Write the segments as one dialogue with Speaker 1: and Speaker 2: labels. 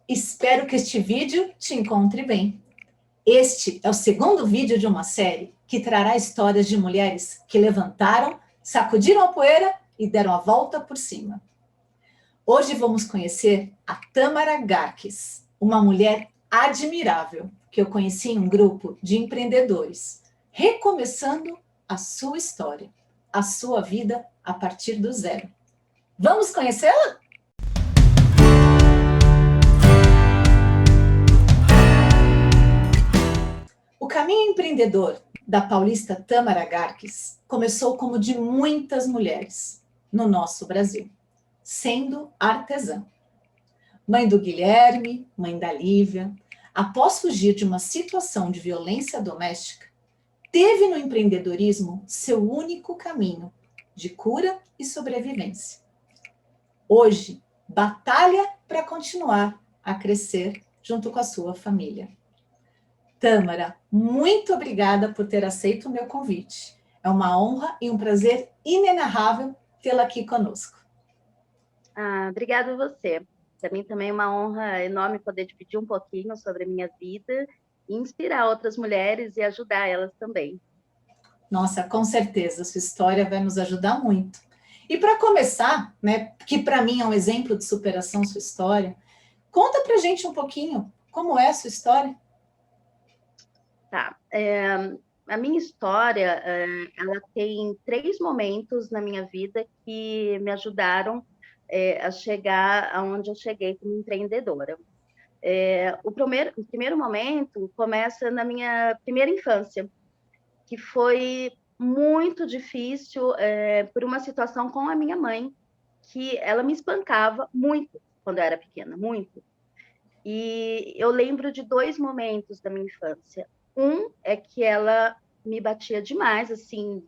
Speaker 1: Espero que este vídeo te encontre bem. Este é o segundo vídeo de uma série que trará histórias de mulheres que levantaram, sacudiram a poeira e deram a volta por cima. Hoje vamos conhecer a Tâmara Garques, uma mulher admirável que eu conheci em um grupo de empreendedores, recomeçando a sua história, a sua vida a partir do zero. Vamos conhecê-la? O caminho empreendedor da paulista Tâmara Garques começou como de muitas mulheres no nosso Brasil, sendo artesã. Mãe do Guilherme, mãe da Lívia, após fugir de uma situação de violência doméstica, teve no empreendedorismo seu único caminho de cura e sobrevivência. Hoje, batalha para continuar a crescer junto com a sua família. Tâmara, muito obrigada por ter aceito o meu convite. É uma honra e um prazer inenarrável tê-la aqui conosco.
Speaker 2: Obrigada a você. Para mim também é uma honra enorme poder dividir um pouquinho sobre a minha vida e inspirar outras mulheres e ajudar elas também.
Speaker 1: Nossa, com certeza, sua história vai nos ajudar muito. E para começar, né, que para mim é um exemplo de superação sua história, conta pra gente um pouquinho como é a sua história.
Speaker 2: Tá. A minha história, ela tem 3 momentos na minha vida que me ajudaram a chegar aonde eu cheguei como empreendedora. O primeiro momento começa na minha primeira infância, que foi muito difícil por uma situação com a minha mãe, que ela me espancava muito quando eu era pequena, muito. E eu lembro de 2 momentos da minha infância. Um é que ela me batia demais, assim,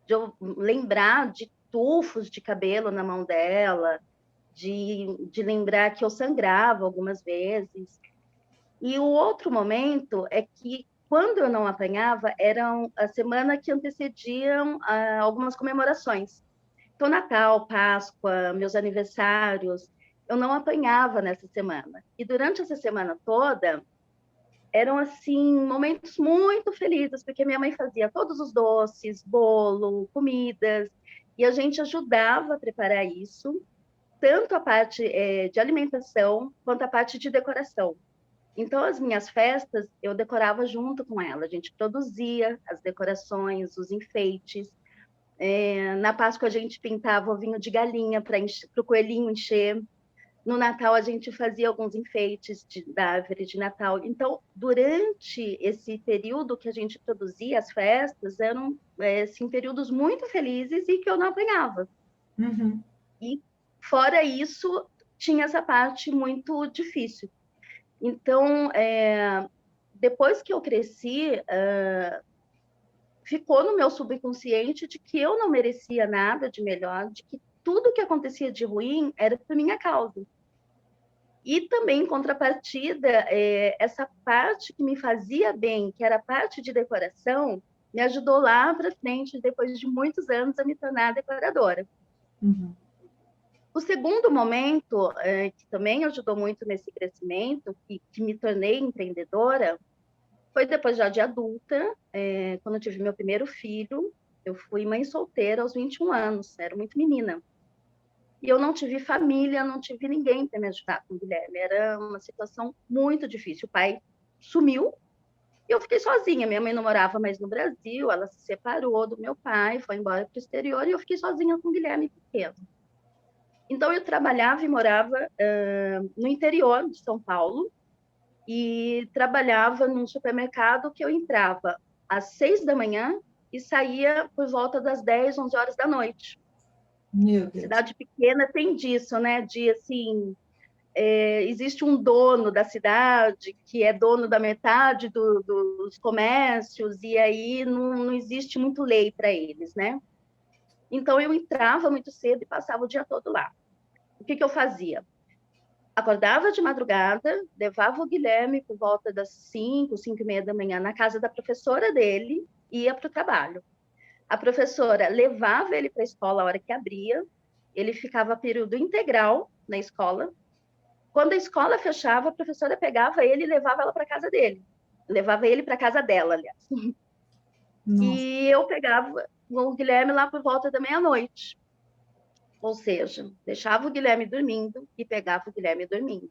Speaker 2: de eu lembrar de tufos de cabelo na mão dela, de lembrar que eu sangrava algumas vezes. E o outro momento é que, quando eu não apanhava, era a semana que antecediam algumas comemorações. Então, Natal, Páscoa, meus aniversários, eu não apanhava nessa semana. E durante essa semana toda, eram, assim, momentos muito felizes, porque minha mãe fazia todos os doces, bolo, comidas, e a gente ajudava a preparar isso, tanto a parte de alimentação, quanto a parte de decoração. Então, as minhas festas, eu decorava junto com ela. A gente produzia as decorações, os enfeites. Na Páscoa, a gente pintava ovinho de galinha para o coelhinho encher. No Natal, a gente fazia alguns enfeites da árvore de Natal. Então, durante esse período que a gente produzia as festas, eram assim, períodos muito felizes e que eu não apanhava.
Speaker 1: Uhum.
Speaker 2: E, fora isso, tinha essa parte muito difícil. Então, depois que eu cresci, ficou no meu subconsciente de que eu não merecia nada de melhor, de que tudo que acontecia de ruim era por minha causa. E também, em contrapartida, essa parte que me fazia bem, que era a parte de decoração, me ajudou lá para frente, depois de muitos anos, a me tornar decoradora.
Speaker 1: Uhum.
Speaker 2: O segundo momento, que também ajudou muito nesse crescimento, que me tornei empreendedora, foi depois já de adulta, quando eu tive meu primeiro filho. Eu fui mãe solteira aos 21 anos, era muito menina. E eu não tive família, não tive ninguém para me ajudar com o Guilherme. Era uma situação muito difícil. O pai sumiu e eu fiquei sozinha. Minha mãe não morava mais no Brasil, ela se separou do meu pai, foi embora para o exterior e eu fiquei sozinha com o Guilherme pequeno. Então, eu trabalhava e morava no interior de São Paulo, e trabalhava num supermercado que eu entrava às 6 da manhã e saía por volta das 10, 11 horas da noite.
Speaker 1: Meu Deus.
Speaker 2: Cidade pequena tem disso, né? De, assim, existe um dono da cidade que é dono da metade dos comércios, e aí não existe muito lei para eles, né? Então, eu entrava muito cedo e passava o dia todo lá. O que eu fazia? Acordava de madrugada, levava o Guilherme por volta das 5, 5 e meia da manhã na casa da professora dele e ia para o trabalho. A professora levava ele para a escola a hora que abria, ele ficava período integral na escola, Quando a escola fechava, a professora pegava ele e levava ela para casa dele. Levava ele para casa dela, aliás.
Speaker 1: Nossa.
Speaker 2: E eu pegava o Guilherme lá por volta da meia-noite. Ou seja, deixava o Guilherme dormindo e pegava o Guilherme dormindo.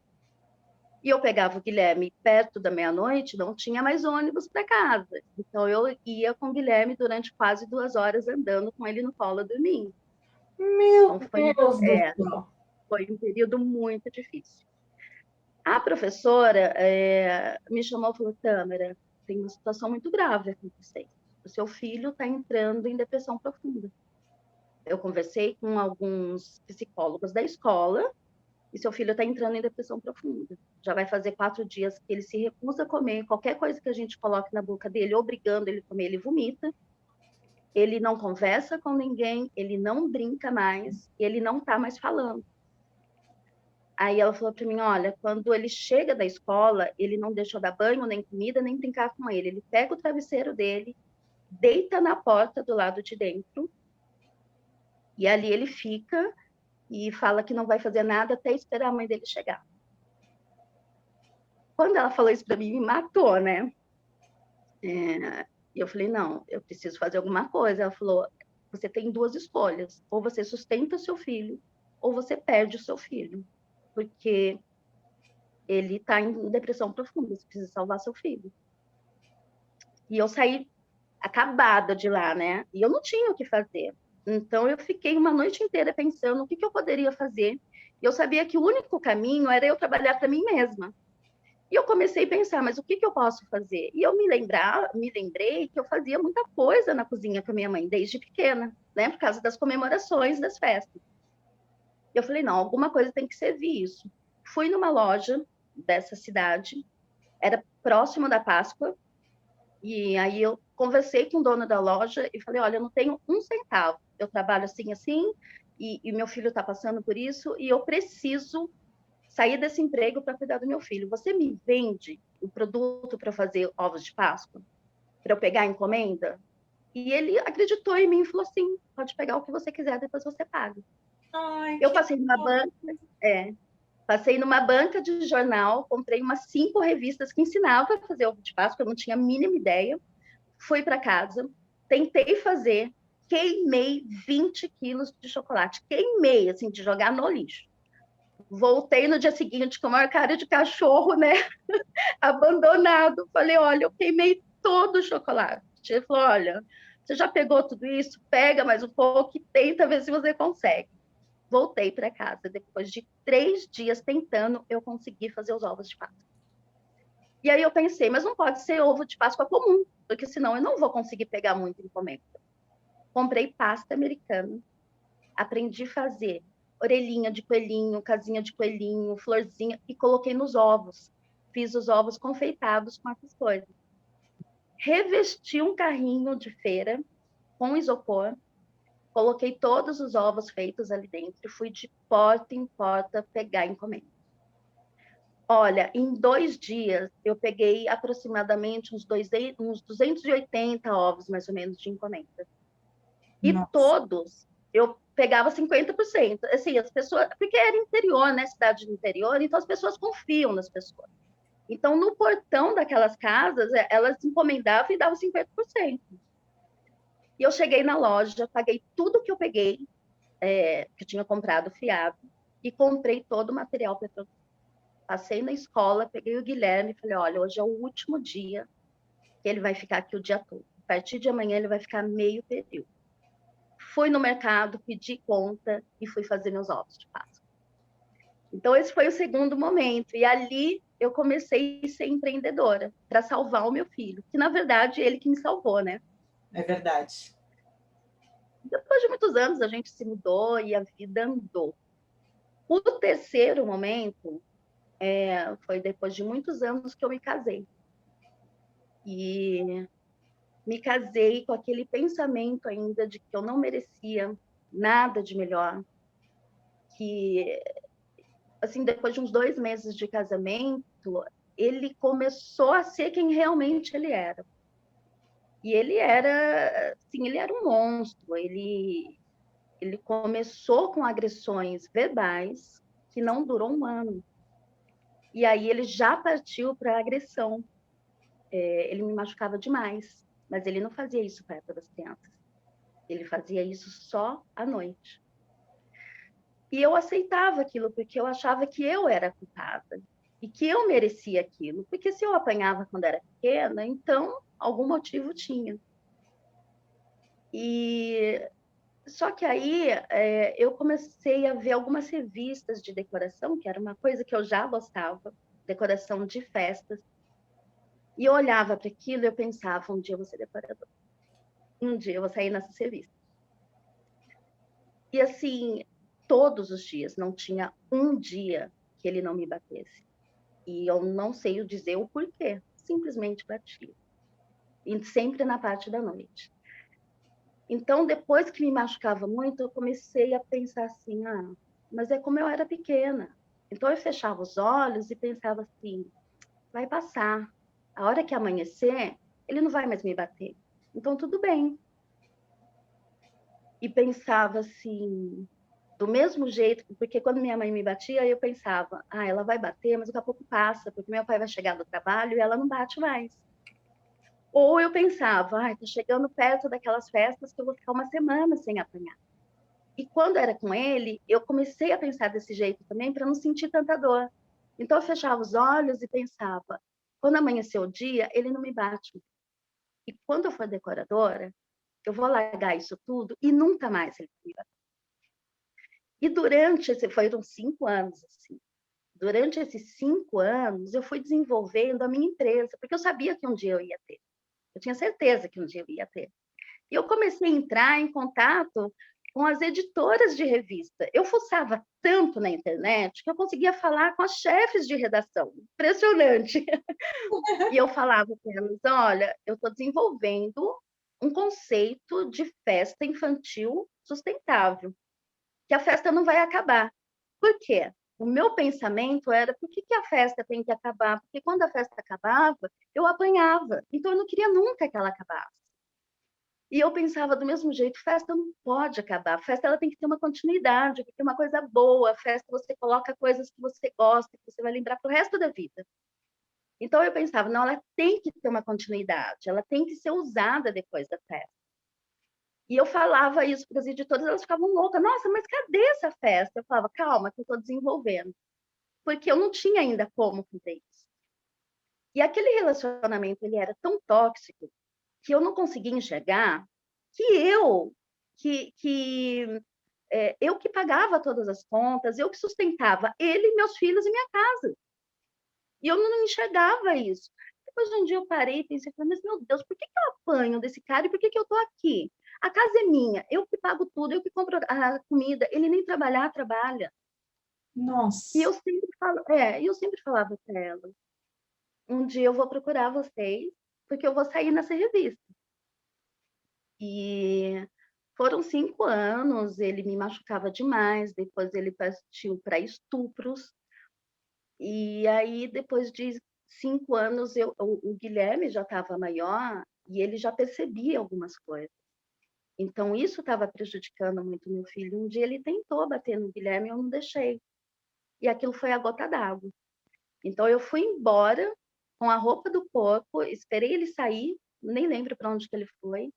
Speaker 2: E eu pegava o Guilherme perto da meia-noite, não tinha mais ônibus para casa. Então eu ia com o Guilherme durante quase 2 horas andando com ele no colo dormindo.
Speaker 1: Meu
Speaker 2: Então
Speaker 1: Deus do céu.
Speaker 2: foi um período muito difícil. A professora me chamou e falou: Tâmara, tem uma situação muito grave acontecendo. O seu filho está entrando em depressão profunda. Eu conversei com alguns psicólogos da escola e seu filho está entrando em depressão profunda. Já vai fazer 4 dias que ele se recusa a comer. Qualquer coisa que a gente coloque na boca dele, obrigando ele a comer, ele vomita. Ele não conversa com ninguém, ele não brinca mais, ele não está mais falando. Aí ela falou para mim, olha, quando ele chega da escola, ele não deixa eu dar banho, nem comida, nem brincar com ele. Ele pega o travesseiro dele, deita na porta do lado de dentro, e ali ele fica e fala que não vai fazer nada até esperar a mãe dele chegar. Quando ela falou isso para mim, me matou, né? E eu falei, não, eu preciso fazer alguma coisa. Ela falou, você tem 2 escolhas, ou você sustenta o seu filho, ou você perde o seu filho, porque ele está em depressão profunda, você precisa salvar seu filho. E eu saí acabada de lá, né? E eu não tinha o que fazer. Então eu fiquei uma noite inteira pensando o que eu poderia fazer. E eu sabia que o único caminho era eu trabalhar para mim mesma. E eu comecei a pensar, mas o que eu posso fazer? E eu me lembrei que eu fazia muita coisa na cozinha com a minha mãe desde pequena, né? Por causa das comemorações, das festas. E eu falei, não, alguma coisa tem que servir isso. Fui numa loja dessa cidade, era próximo da Páscoa, e aí eu conversei com o dono da loja e falei, olha, eu não tenho um centavo. Eu trabalho assim, assim, e meu filho está passando por isso, e eu preciso sair desse emprego para cuidar do meu filho. Você me vende o produto para fazer ovos de Páscoa? Para eu pegar a encomenda? E ele acreditou em mim e falou assim, pode pegar o que você quiser, depois você paga.
Speaker 1: Ai,
Speaker 2: Eu
Speaker 1: que
Speaker 2: passei numa
Speaker 1: bom.
Speaker 2: banca, passei numa banca de jornal, comprei umas 5 revistas que ensinavam a fazer ovo de Páscoa, eu não tinha a mínima ideia. Fui para casa, tentei fazer, queimei 20 quilos de chocolate. Queimei, assim, de jogar no lixo. Voltei no dia seguinte com uma cara de cachorro, né? Abandonado. Falei, olha, eu queimei todo o chocolate. Ele falou, olha, você já pegou tudo isso? Pega mais um pouco e tenta ver se você consegue. Voltei para casa. Depois de 3 dias tentando, eu consegui fazer os ovos de Páscoa. E aí eu pensei, mas não pode ser ovo de Páscoa comum, porque senão eu não vou conseguir pegar muito encomenda. Comprei pasta americana, aprendi a fazer orelhinha de coelhinho, casinha de coelhinho, florzinha, e coloquei nos ovos. Fiz os ovos confeitados com essas coisas. Revesti um carrinho de feira com isopor, coloquei todos os ovos feitos ali dentro e fui de porta em porta pegar encomenda. Olha, em 2 dias eu peguei aproximadamente uns 280 ovos, mais ou menos, de encomenda. E
Speaker 1: Nossa.
Speaker 2: todos eu pegava 50%. Assim, as pessoas, porque era interior, né? Cidade do interior, então as pessoas confiam nas pessoas. Então, no portão daquelas casas, elas encomendavam e davam 50%. E eu cheguei na loja, paguei tudo que eu peguei, que eu tinha comprado fiado, e comprei todo o material para produzir. Passei na escola, peguei o Guilherme e falei, olha, hoje é o último dia que ele vai ficar aqui o dia todo. A partir de amanhã ele vai ficar meio período. Fui no mercado, pedi conta e fui fazer meus ovos de Páscoa. Então esse foi o segundo momento. E ali eu comecei a ser empreendedora para salvar o meu filho, que na verdade ele que me salvou, né?
Speaker 1: É verdade.
Speaker 2: Depois de muitos anos a gente se mudou e a vida andou. O terceiro momento foi depois de muitos anos que eu me casei. E me casei com aquele pensamento ainda de que eu não merecia nada de melhor, que, assim, depois de uns 2 meses de casamento, ele começou a ser quem realmente ele era. E ele era, assim, ele era um monstro, ele começou com agressões verbais que não durou 1 ano. E aí ele já partiu para agressão. Ele me machucava demais, mas ele não fazia isso perto das crianças. Ele fazia isso só à noite. E eu aceitava aquilo porque eu achava que eu era culpada e que eu merecia aquilo. Porque se eu apanhava quando era pequena, então algum motivo tinha. E só que aí eu comecei a ver algumas revistas de decoração, que era uma coisa que eu já gostava, decoração de festas. E eu olhava para aquilo e eu pensava, um dia eu vou ser decoradora. Um dia eu vou sair nessa revista. E assim, todos os dias, não tinha um dia que ele não me batesse. E eu não sei dizer o porquê, simplesmente batia. E sempre na parte da noite. Então, depois que me machucava muito, eu comecei a pensar assim, mas é como eu era pequena. Então, eu fechava os olhos e pensava assim, vai passar. A hora que amanhecer, ele não vai mais me bater. Então, tudo bem. E pensava assim, do mesmo jeito, porque quando minha mãe me batia, eu pensava, ela vai bater, mas daqui a pouco passa, porque meu pai vai chegar do trabalho e ela não bate mais. Ou eu pensava, tá chegando perto daquelas festas que eu vou ficar uma semana sem apanhar. E quando era com ele, eu comecei a pensar desse jeito também para não sentir tanta dor. Então eu fechava os olhos e pensava, quando amanhecer o dia, ele não me bate. E quando eu for decoradora, eu vou largar isso tudo e nunca mais ele me bate. E durante foram 5 anos assim. Durante esses 5 anos, eu fui desenvolvendo a minha empresa, porque eu sabia que um dia eu ia ter. Eu tinha certeza que um dia eu ia ter. E eu comecei a entrar em contato com as editoras de revista. Eu fuçava tanto na internet que eu conseguia falar com as chefes de redação. Impressionante. E eu falava para elas, olha, eu estou desenvolvendo um conceito de festa infantil sustentável, que a festa não vai acabar. Por quê? O meu pensamento era, por que a festa tem que acabar? Porque quando a festa acabava, eu apanhava. Então, eu não queria nunca que ela acabasse. E eu pensava do mesmo jeito, festa não pode acabar, festa ela tem que ter uma continuidade, tem que ter uma coisa boa, festa você coloca coisas que você gosta, que você vai lembrar para o resto da vida. Então eu pensava, não, ela tem que ter uma continuidade, ela tem que ser usada depois da festa. E eu falava isso para as editoras, elas ficavam loucas, nossa, mas cadê essa festa? Eu falava, calma, que eu estou desenvolvendo. Porque eu não tinha ainda como fazer isso. E aquele relacionamento, ele era tão tóxico, que eu não conseguia enxergar que eu que pagava todas as contas, eu que sustentava ele, meus filhos e minha casa. E eu não enxergava isso. Depois de um dia eu parei e pensei, mas meu Deus, por que eu apanho desse cara e por que eu estou aqui? A casa é minha, eu que pago tudo, eu que compro a comida, ele nem trabalhar, trabalha. E
Speaker 1: Nossa.
Speaker 2: eu sempre falava para ela, um dia eu vou procurar vocês, porque eu vou sair nessa revista. E foram 5 anos, ele me machucava demais, depois ele partiu para estupros. E aí, depois de 5 anos, o Guilherme já estava maior e ele já percebia algumas coisas. Então, isso estava prejudicando muito meu filho. Um dia ele tentou bater no Guilherme e eu não deixei. E aquilo foi a gota d'água. Então, eu fui embora com a roupa do corpo, esperei ele sair, nem lembro para onde que ele foi.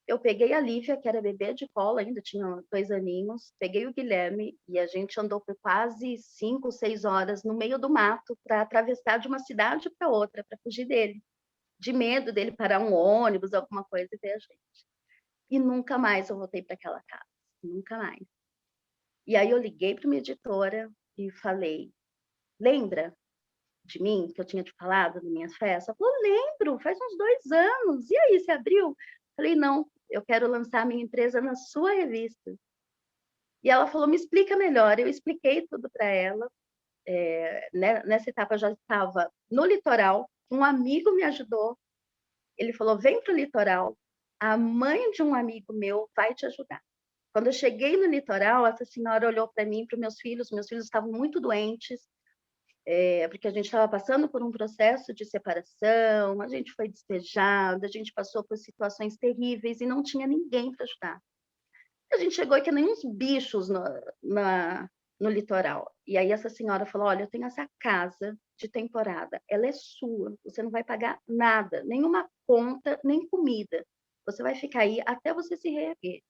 Speaker 2: Eu peguei a Lívia, que era bebê de colo ainda, tinha 2 aninhos, peguei o Guilherme e a gente andou por quase 5, 6 horas no meio do mato para atravessar de uma cidade para outra, para fugir dele, de medo dele parar um ônibus, alguma coisa e ver a gente. E nunca mais eu voltei para aquela casa, nunca mais. E aí eu liguei para minha editora e falei, lembra de mim, que eu tinha te falado nas minhas festas? Ela falou, lembro, faz uns 2 anos. E aí, você abriu? Falei, não, eu quero lançar minha empresa na sua revista. E ela falou, me explica melhor. Eu expliquei tudo para ela. Nessa etapa eu já estava no litoral, um amigo me ajudou. Ele falou, vem para o litoral, a mãe de um amigo meu vai te ajudar. Quando eu cheguei no litoral, essa senhora olhou para mim, para os meus filhos estavam muito doentes, porque a gente estava passando por um processo de separação, a gente foi despejado, a gente passou por situações terríveis e não tinha ninguém para ajudar. A gente chegou aqui nem uns bichos no litoral. E aí essa senhora falou: olha, eu tenho essa casa de temporada, ela é sua, você não vai pagar nada, nenhuma conta, nem comida. Você vai ficar aí até você se reerguer.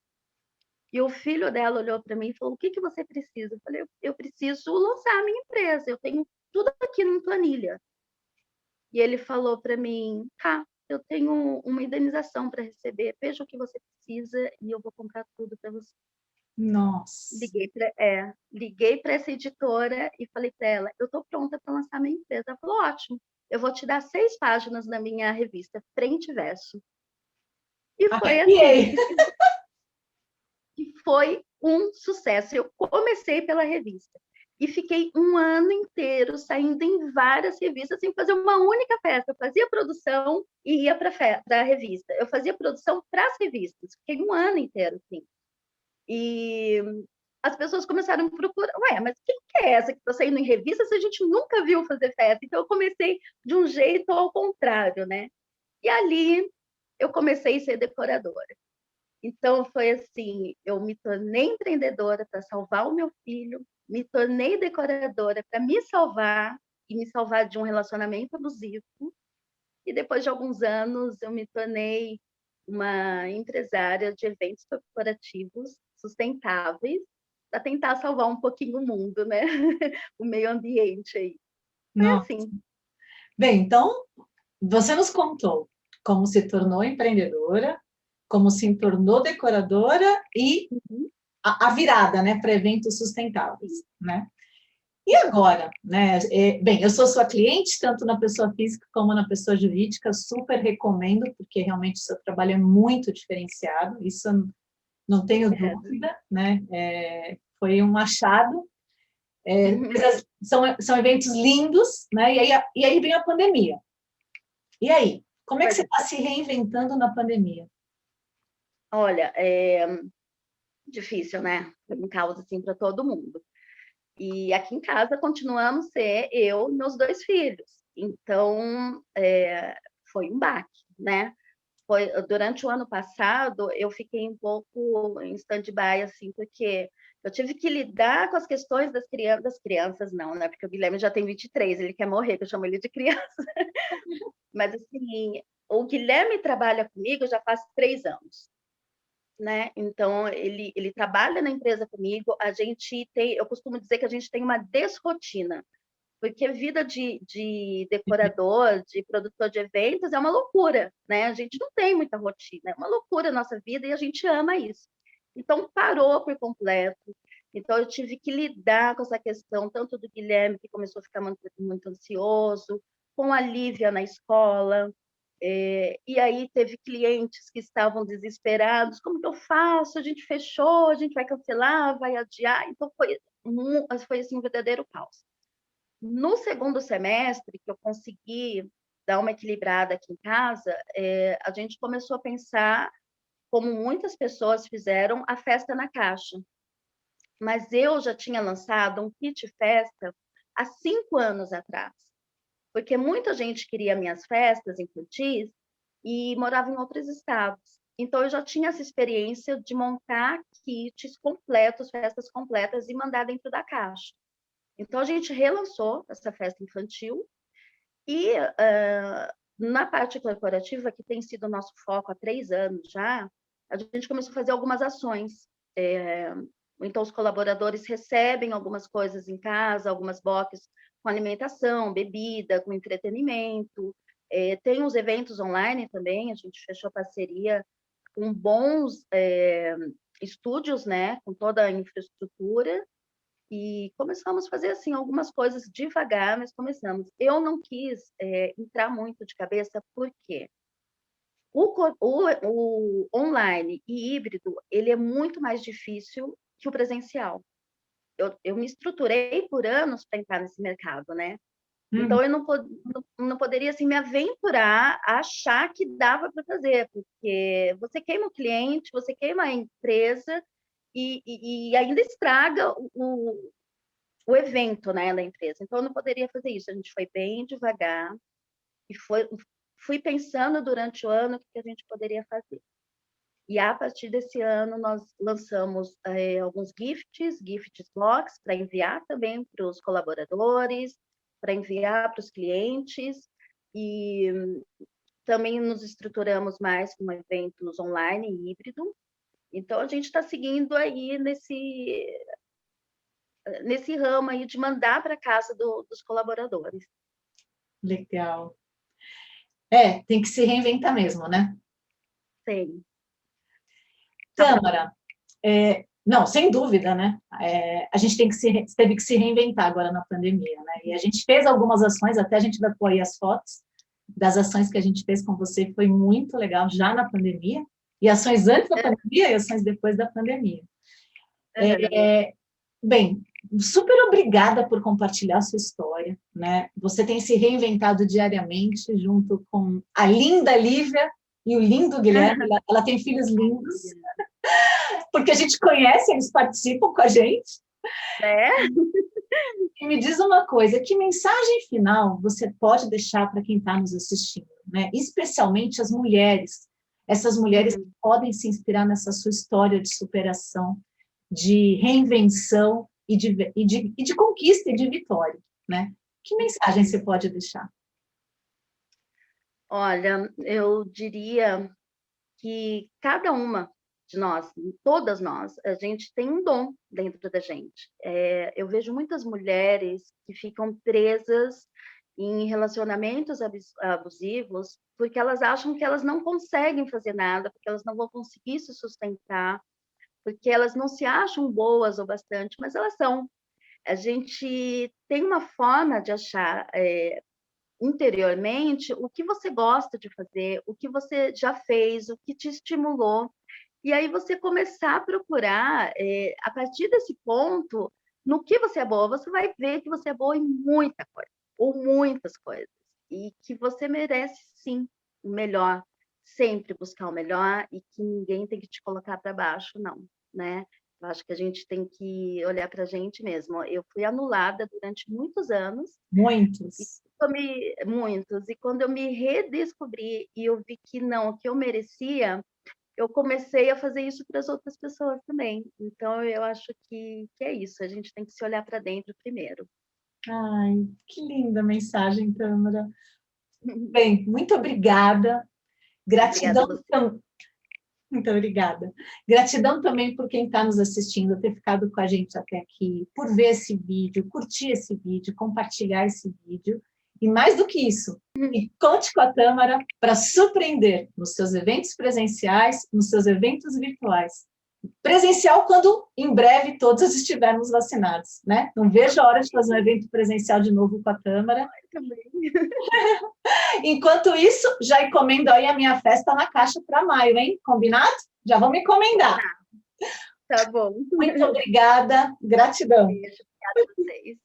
Speaker 2: E o filho dela olhou para mim e falou: o que que você precisa? Eu falei: eu preciso lançar a minha empresa, eu tenho tudo aqui em planilha. E ele falou para mim: tá, eu tenho uma indenização para receber, veja o que você precisa e eu vou comprar tudo para você.
Speaker 1: Nossa.
Speaker 2: Liguei para essa editora e falei para ela: eu estou pronta para lançar minha empresa. Ela falou: ótimo, eu vou te dar 6 páginas da minha revista, frente e verso. E foi assim,
Speaker 1: Arrepiei.
Speaker 2: que foi um sucesso. Eu comecei pela revista e fiquei um ano inteiro saindo em várias revistas sem fazer uma única festa. Eu fazia produção e ia para a revista. Eu fazia produção para as revistas. Fiquei um ano inteiro assim. E as pessoas começaram a me procurar. Ué, mas quem que é essa que está saindo em revista se a gente nunca viu fazer festa? Então eu comecei de um jeito ao contrário, né? E ali eu comecei a ser decoradora. Então foi assim, eu me tornei empreendedora para salvar o meu filho, me tornei decoradora para me salvar e me salvar de um relacionamento abusivo. E depois de alguns anos eu me tornei uma empresária de eventos corporativos sustentáveis para tentar salvar um pouquinho o mundo, né? O meio ambiente aí. Foi
Speaker 1: Nossa.
Speaker 2: assim.
Speaker 1: Bem, então, você nos contou como se tornou empreendedora, como se tornou decoradora e
Speaker 2: Uhum.
Speaker 1: a virada, né, para eventos sustentáveis,
Speaker 2: Sim.
Speaker 1: né? E agora, né? Bem, eu sou sua cliente, tanto na pessoa física como na pessoa jurídica, super recomendo, porque realmente o seu trabalho é muito diferenciado, isso eu não tenho
Speaker 2: Obrigada.
Speaker 1: dúvida, né? Foi um achado. São eventos lindos, né? E aí vem a pandemia. E aí, como é que você está se reinventando na pandemia?
Speaker 2: Olha, difícil, né? Foi um caos assim para todo mundo. E aqui em casa continuamos ser eu e meus 2 filhos. Então, foi um baque, né? Durante o ano passado, eu fiquei um pouco em stand-by, assim, porque eu tive que lidar com as questões das crianças, não, né? Porque o Guilherme já tem 23, ele quer morrer, que eu chamo ele de criança. Mas, assim, o Guilherme trabalha comigo já faz 3 anos. Né? Então, ele trabalha na empresa comigo, eu costumo dizer que a gente tem uma desrotina, porque vida de decorador, de produtor de eventos é uma loucura, né? A gente não tem muita rotina, é uma loucura a nossa vida e a gente ama isso. Então, parou por completo. Então, eu tive que lidar com essa questão, tanto do Guilherme, que começou a ficar muito, muito ansioso, com a Lívia na escola, e aí teve clientes que estavam desesperados, como que eu faço? A gente fechou, a gente vai cancelar, vai adiar. Então foi assim, um verdadeiro caos. No segundo semestre, que eu consegui dar uma equilibrada aqui em casa, a gente começou a pensar, como muitas pessoas fizeram, a festa na caixa. Mas eu já tinha lançado um kit festa há 5 anos atrás, porque muita gente queria minhas festas infantis e morava em outros estados. Então, eu já tinha essa experiência de montar kits completos, festas completas e mandar dentro da caixa. Então, a gente relançou essa festa infantil e na parte corporativa, que tem sido o nosso foco há 3 anos já, a gente começou a fazer algumas ações. Então, os colaboradores recebem algumas coisas em casa, algumas boxes com alimentação, bebida, com entretenimento. Tem os eventos online também, a gente fechou parceria com bons estúdios, né, com toda a infraestrutura, e começamos a fazer assim algumas coisas devagar, mas começamos. Eu não quis entrar muito de cabeça, porque o online e híbrido, ele é muito mais difícil que o presencial. Eu me estruturei por anos para entrar nesse mercado, né?
Speaker 1: Hum.
Speaker 2: Então, eu não poderia assim, me aventurar a achar que dava para fazer, porque você queima o cliente, você queima a empresa e ainda estraga o evento, né, da empresa. Então, eu não poderia fazer isso. A gente foi bem devagar e fui pensando durante o ano o que a gente poderia fazer. E a partir desse ano, nós lançamos alguns gift blocks, para enviar também para os colaboradores, para enviar para os clientes, e também nos estruturamos mais com eventos online e híbrido. Então, a gente está seguindo aí nesse ramo aí de mandar para casa dos colaboradores.
Speaker 1: Legal. Tem que se reinventar mesmo, né?
Speaker 2: Sim.
Speaker 1: Tâmara, não, sem dúvida, né? A gente teve que se reinventar agora na pandemia, né? E a gente fez algumas ações, até a gente vai pôr aí as fotos das ações que a gente fez com você, foi muito legal já na pandemia, e ações antes da pandemia e ações depois da pandemia. Bem, super obrigada por compartilhar a sua história, né? Você tem se reinventado diariamente junto com a linda Lívia e o lindo Guilherme, ela tem filhos lindos, porque a gente conhece, eles participam com a gente. E me diz uma coisa, que mensagem final você pode deixar para quem está nos assistindo, né? Especialmente as mulheres, essas mulheres que podem se inspirar nessa sua história de superação, de reinvenção e de conquista e de vitória, né? Que mensagem você pode deixar?
Speaker 2: Olha, eu diria que cada uma de nós, todas nós, a gente tem um dom dentro da gente. Eu vejo muitas mulheres que ficam presas em relacionamentos abusivos porque elas acham que elas não conseguem fazer nada, porque elas não vão conseguir se sustentar, porque elas não se acham boas o bastante, mas elas são. A gente tem uma forma de achar interiormente o que você gosta de fazer, o que você já fez, o que te estimulou. E aí você começar a procurar, a partir desse ponto, no que você é boa, você vai ver que você é boa em muita coisa, ou muitas coisas, e que você merece, sim, o melhor, sempre buscar o melhor, e que ninguém tem que te colocar para baixo, não, né? Eu acho que a gente tem que olhar para a gente mesmo. Eu fui anulada durante muitos anos.
Speaker 1: Muitos.
Speaker 2: Muitos. E quando eu me redescobri e eu vi que não, que eu merecia, eu comecei a fazer isso para as outras pessoas também. Então, eu acho que é isso. A gente tem que se olhar para dentro primeiro.
Speaker 1: Ai, que linda mensagem, Tâmara. Bem, muito obrigada. Gratidão. Muito obrigada. Gratidão também por quem está nos assistindo, ter ficado com a gente até aqui, por ver esse vídeo, curtir esse vídeo, compartilhar esse vídeo. E mais do que isso, e conte com a Tâmara para surpreender nos seus eventos presenciais, nos seus eventos virtuais. Presencial quando, em breve, todos estivermos vacinados, né? Não vejo a hora de fazer um evento presencial de novo com a Tâmara. Enquanto isso, já encomendo aí a minha festa na caixa para maio, hein? Combinado? Já vamos encomendar.
Speaker 2: Tá bom.
Speaker 1: Muito obrigada. Gratidão.
Speaker 2: Beijo, obrigada a vocês.